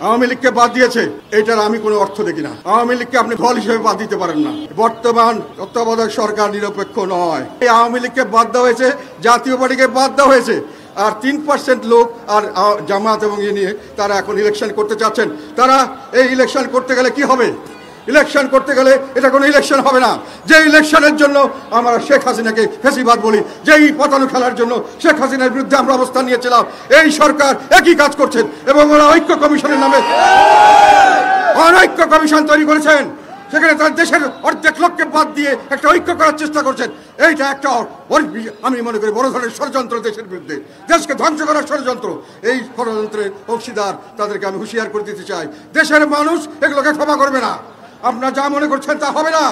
আওয়ামী লীগকে বাদ দিয়েছে, এটার আমি কোনো অর্থ দেখি না। আওয়ামী লীগকে আপনি দল হিসেবে বাদ দিতে পারেন না। বর্তমান তত্ত্বাবধায়ক সরকার নিরপেক্ষ নয়। এই আওয়ামী লীগকে বাদ দেওয়া হয়েছে, জাতীয় পার্টিকে বাদ দেওয়া হয়েছে, আর 3% লোক আর জামাত এবং নিয়ে তারা এখন ইলেকশন করতে চাচ্ছেন। তারা এই ইলেকশন করতে গেলে কি হবে? ইলেকশন করতে গেলে এটা কোনো ইলেকশন হবে না। যে ইলেকশনের জন্য আমরা শেখ হাসিনাকে ফেসিবাদ বলি, যেই পতানো খেলার জন্য শেখ হাসিনার বিরুদ্ধে আমরা অবস্থান নিয়েছিলাম, এই সরকার একই কাজ করছেন এবং ওরা ঐক্য কমিশনের নামে অনৈক্য কমিশন তৈরি করেছেন। সেখানে তার দেশের অর্ধেক লোককে বাদ দিয়ে একটা ঐক্য করার চেষ্টা করছেন। এইটা একটা আমি মনে করি বড় ধরনের ষড়যন্ত্র, দেশের বিরুদ্ধে, দেশকে ধ্বংস করার ষড়যন্ত্র। এই ষড়যন্ত্রের অংশীদার তাদেরকে আমি হুঁশিয়ার করে দিতে চাই। দেশের মানুষ এগুলোকে ক্ষমা করবে না। আপনারা যা মনে করছেন তা হবে না।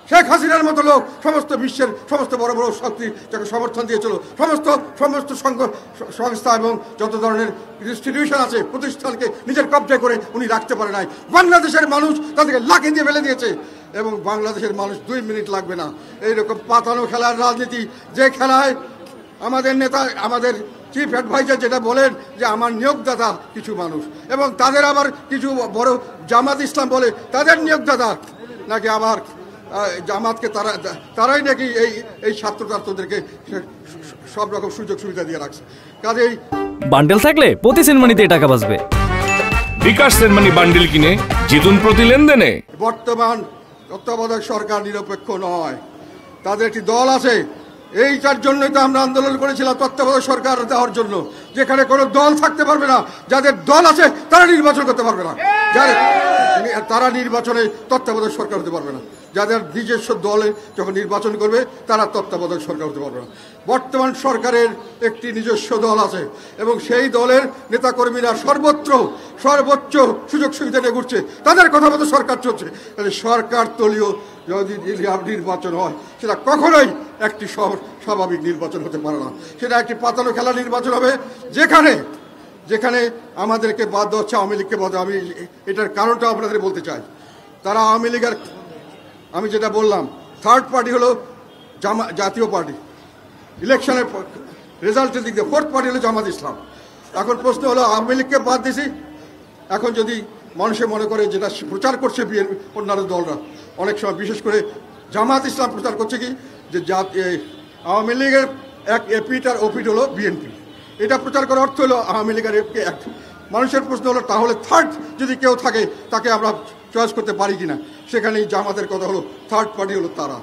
শেখ হাসিনার মতো লোক সমস্ত বিশ্বের সমস্ত বড় বড় শক্তি যাকে সমর্থন দিয়েছিল, সমস্ত সংস্থা এবং যত ধরনের ইনস্টিটিউশন আছে, প্রতিষ্ঠানকে নিজের কব্জা করে উনি রাখতে পারে নাই। বাংলাদেশের মানুষ তাদেরকে লাঠি দিয়ে ফেলে দিয়েছে এবং বাংলাদেশের মানুষ 2 মিনিট লাগবে না। এইরকম পাতানো খেলার রাজনীতি, যে খেলায় আমাদের নেতা, আমাদের চিফ অ্যাডভাইজার যেটা বলেন যে আমার নিয়োগদাতা কিছু মানুষ, এবং তাদের আবার কিছু বড় জামাত ইসলাম বলে তাদের নিয়োগদাতা নাকি আবার জামাতকে তারাই নাকি এই ছাত্রদেরকে সব রকম সুযোগ সুবিধা দিয়ে রাখছে। কাজেই বান্ডেল থাকলে প্রতি সেনমানিতে টাকা বাঁচবে। বিকাশ সেনমানি বান্ডেল কিনে জিতুন প্রতি লেনদেনে। বর্তমান তত্ত্বাবধায়ক সরকার নিরপেক্ষ নয়, তাদের একটি দল আছে। এইটার জন্যই তো আমরা আন্দোলন করেছিলাম, তত্ত্বাবধায়ক সরকার দেওয়ার জন্য। যেখানে কোনো দল থাকতে পারবে না, যাদের দল আছে তারা নির্বাচন করতে পারবে না, তারা নির্বাচনে তত্ত্বাবধায়ক সরকার হতে পারবে না। যাদের নিজস্ব দলে যখন নির্বাচন করবে তারা তত্ত্বাবধায়ক সরকার হতে পারবে না। বর্তমান সরকারের একটি নিজস্ব দল আছে এবং সেই দলের নেতাকর্মীরা সর্বোচ্চ সুযোগ সুবিধা নিয়ে ঘুরছে, তাদের কথা মতো সরকার চলছে। তাহলে সরকার দলীয় যদি নির্বাচন হয় সেটা কখনোই একটি স্বাভাবিক নির্বাচন হতে পারে না। সেটা একটি পাতানো খেলা নির্বাচন হবে, যেখানে আমাদেরকে বাদ দেওয়া হচ্ছে, আওয়ামী লীগকে বাদ। আমি এটার কারণটা আপনাদের বলতে চাই। তারা আওয়ামী লীগের, আমি যেটা বললাম, থার্ড পার্টি হলো জাতীয় পার্টি, ইলেকশনের রেজাল্টের দিক দিয়ে। ফোর্থ পার্টি হলো জামাত ইসলাম। এখন প্রশ্ন হলো, আওয়ামী লীগকে বাদ দিছি, এখন যদি মানুষে মনে করে যেটা প্রচার করছে অন্যান্য দলরা, অনেক সময় বিশেষ করে জামাত ইসলাম প্রচার করছে কি যে আওয়ামী লীগের এক এপিট আর ওপিট হলো বিএনপি। এটা প্রচার করার অর্থ হলো আওয়ামী লীগের এক। মানুষের প্রশ্ন হলো, তাহলে থার্ড যদি কেউ থাকে তাকে আমরা চয়েস করতে পারি কিনা? সেখানেই জামাতের কথা হলো থার্ড পার্টি হলো তারা।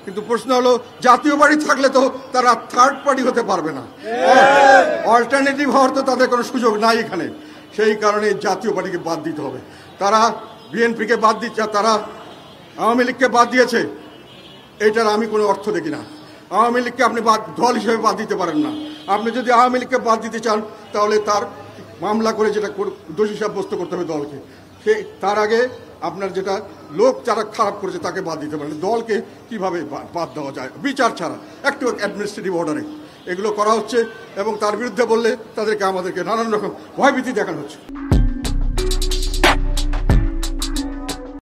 কিন্তু প্রশ্ন হলো, জাতীয় পার্টি থাকলে তো তারা থার্ড পার্টি হতে পারবে না, অল্টারনেটিভ হওয়ার তো তাদের কোনো সুযোগ নাই এখানে। সেই কারণে জাতীয় পার্টিকে বাদ দিতে হবে। তারা বিএনপিকে বাদ দিচ্ছে, তারা আওয়ামী লীগকে বাদ দিয়েছে, এটার আমি কোনো অর্থ দেখি না। আওয়ামী লীগকে আপনি দল হিসেবে বাদ দিতে পারেন না। আপনি যদি আওয়ামী লীগকে বাদ দিতে চান তাহলে তার মামলা করে যেটা দোষী সাব্যস্ত করতে হবে দলকে। তার আগে আপনার যেটা লোক যারা খারাপ করেছে তাকে বাদ দিতে পারেন। দলকে কিভাবে বাদ দেওয়া যায় বিচার ছাড়া, একটু অ্যাডমিনিস্ট্রেটিভ অর্ডারে এগুলো করা হচ্ছে এবং তার বিরুদ্ধে বললে আমাদেরকে নানান রকম ভয়ভীতি দেখানো হচ্ছে।